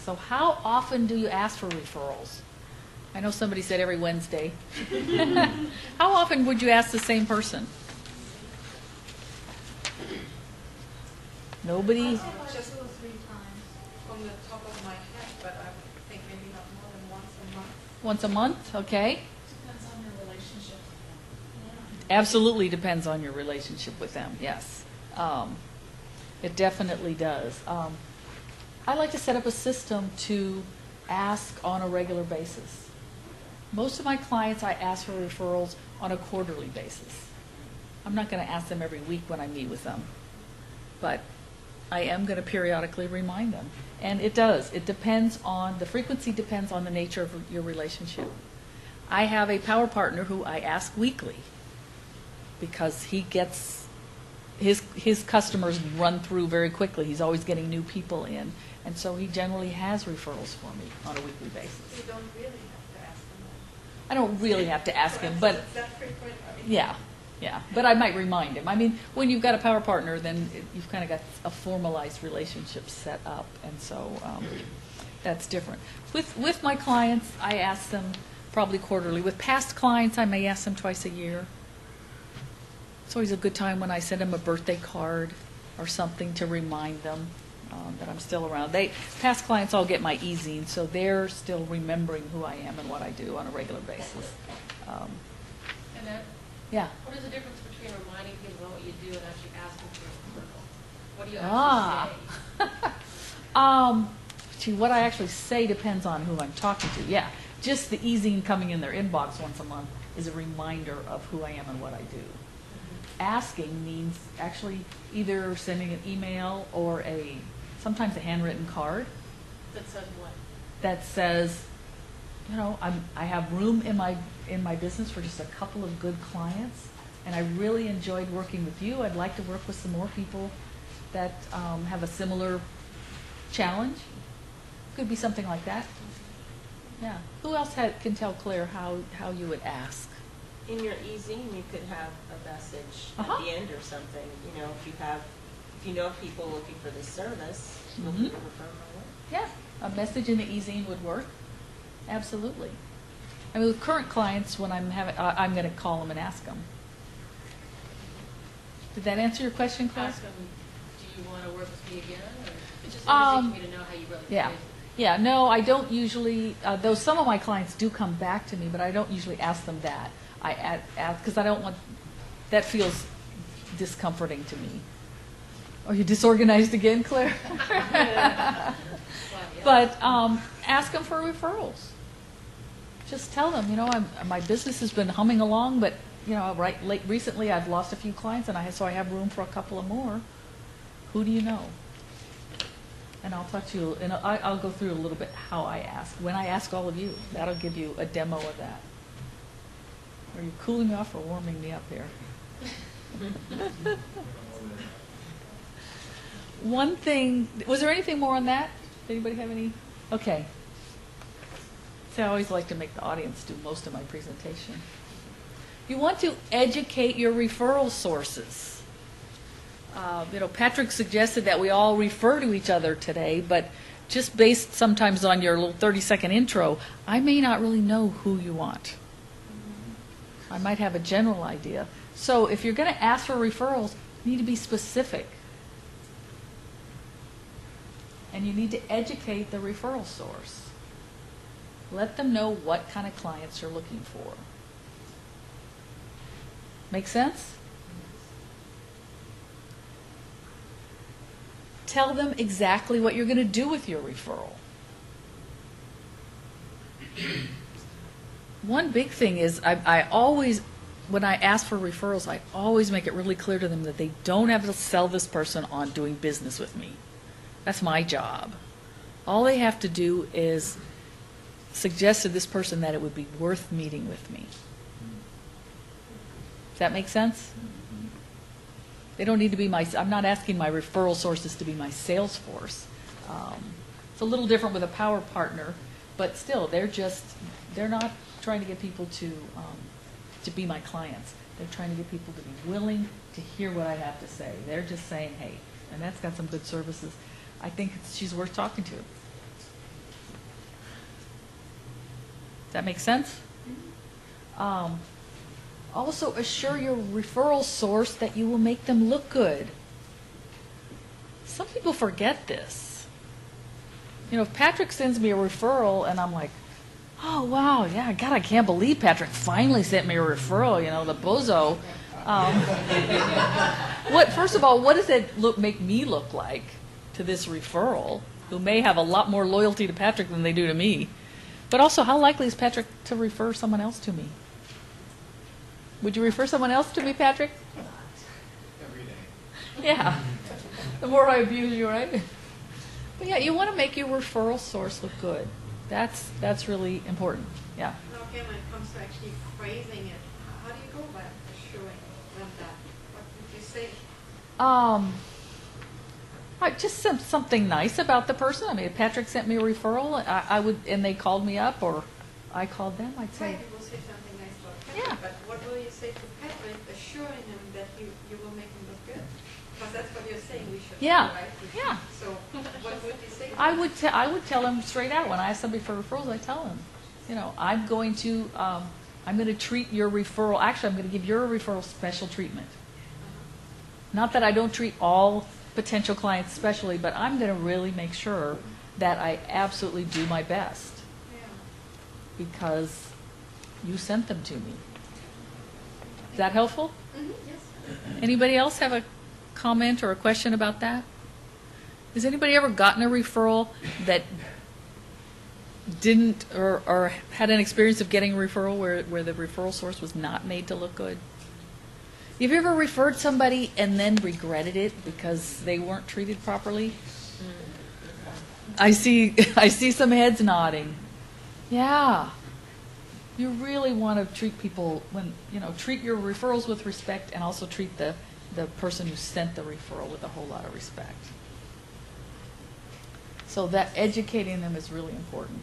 So how often do you ask for referrals? I know somebody said every Wednesday. How often would you ask the same person? Nobody? Just 2 or 3 times from the top of my head, but I think maybe not more than once a month. Once a month, okay. Depends on your relationship. Absolutely depends on your relationship with them, yes. It definitely does. I like to set up a system to ask on a regular basis. Most of my clients, I ask for referrals on a quarterly basis. I'm not going to ask them every week when I meet with them, but I am going to periodically remind them. And it does. It depends on, the frequency depends on the nature of your relationship. I have a power partner who I ask weekly because he gets, his customers run through very quickly. He's always getting new people in. And so he generally has referrals for me on a weekly basis. You don't really have to ask them that. I don't really have to ask him, but It's that frequent. yeah. But I might remind him. I mean, when you've got a power partner, then you've kind of got a formalized relationship set up, and so that's different. With my clients, I ask them probably quarterly. With past clients, I may ask them twice a year. It's always a good time when I send them a birthday card or something to remind them that I'm still around. Past clients all get my e-zine, so they're still remembering who I am and what I do on a regular basis. Annette, Yeah. what is the difference between reminding people about what you do and actually asking for a referral? What do you actually say? Gee, what I actually say depends on who I'm talking to. Yeah, just the e-zine coming in their inbox once a month is a reminder of who I am and what I do. Asking means actually either sending an email or sometimes a handwritten card That says what? that says, you know, I have room in my business for just a couple of good clients, and I really enjoyed working with you. I'd like to work with some more people that have a similar challenge. Could be something like that. Yeah. Who else can tell Claire how you would ask? In your e-zine, you could have a message Uh-huh. at the end or something. You know, if you know people looking for this service, you'll Mhm. refer them away. Yeah, a message in the e-zine would work. Absolutely. I mean, with current clients, when I'm going to call them and ask them. Did that answer your question, Claire? Ask them, do you want to work with me again? Or it's just interesting for me to know how you really Yeah. feel. Yeah, no, I don't usually, though some of my clients do come back to me, but I don't usually ask them that. I ask, because I don't want, that feels discomforting to me. Are you disorganized again, Claire? But ask them for referrals. Just tell them, you know, my business has been humming along, but, you know, recently I've lost a few clients, and so I have room for a couple of more. Who do you know? And I'll talk to you, and I'll go through a little bit how I ask. When I ask all of you, that'll give you a demo of that. Are you cooling me off or warming me up here? One thing, was there anything more on that? Did anybody have any? Okay. So I always like to make the audience do most of my presentation. You want to educate your referral sources. You know, Patrick suggested that we all refer to each other today, but just based sometimes on your little 30-second intro, I may not really know who you want. I might have a general idea. So if you're going to ask for referrals, you need to be specific. And you need to educate the referral source. Let them know what kind of clients you're looking for. Make sense? Tell them exactly what you're going to do with your referral. One big thing is I always, when I ask for referrals, I always make it really clear to them that they don't have to sell this person on doing business with me. That's my job. All they have to do is suggest to this person that it would be worth meeting with me. Does that make sense? They don't need to be I'm not asking my referral sources to be my sales force. It's a little different with a power partner, but still, they're not trying to get people to be my clients. They're trying to get people to be willing to hear what I have to say. They're just saying, hey, Annette's got some good services. I think she's worth talking to. that make sense? Also, assure your referral source that you will make them look good. Some people forget this. You know, if Patrick sends me a referral and I'm like, oh, wow, yeah, God, I can't believe Patrick finally sent me a referral, you know, the bozo. First of all, what does it make me look like to this referral, who may have a lot more loyalty to Patrick than they do to me? But also, how likely is Patrick to refer someone else to me? Would you refer someone else to me, Patrick? Every day. Yeah. The more I abuse you, right? But yeah, you want to make your referral source look good. That's really important. Yeah. Now again, when it comes to actually phrasing it, how do you go about assuring them that? What would you say? Just something nice about the person. I mean, if Patrick sent me a referral, I would, and they called me up, or I called them, I'd say, Right, you will say something nice about Patrick, Yeah. but what will you say to Patrick, assuring him that you will make him look good? Because that's what you're saying we should Yeah. do, right? Yeah. So what would you say? to I him? would tell them straight out. When I ask somebody for referrals, I tell them, you know, I'm going to treat your referral. Actually, I'm going to give your referral special treatment. Not that I don't treat all potential clients specially, but I'm going to really make sure that I absolutely do my best Yeah. because you sent them to me. Is that helpful? Yes. Anybody else have a comment or a question about that? Has anybody ever gotten a referral that didn't or had an experience of getting a referral where the referral source was not made to look good? Have you ever referred somebody and then regretted it because they weren't treated properly? I see some heads nodding. Yeah. You really want to treat people treat your referrals with respect and also treat the person who sent the referral with a whole lot of respect. So that educating them is really important.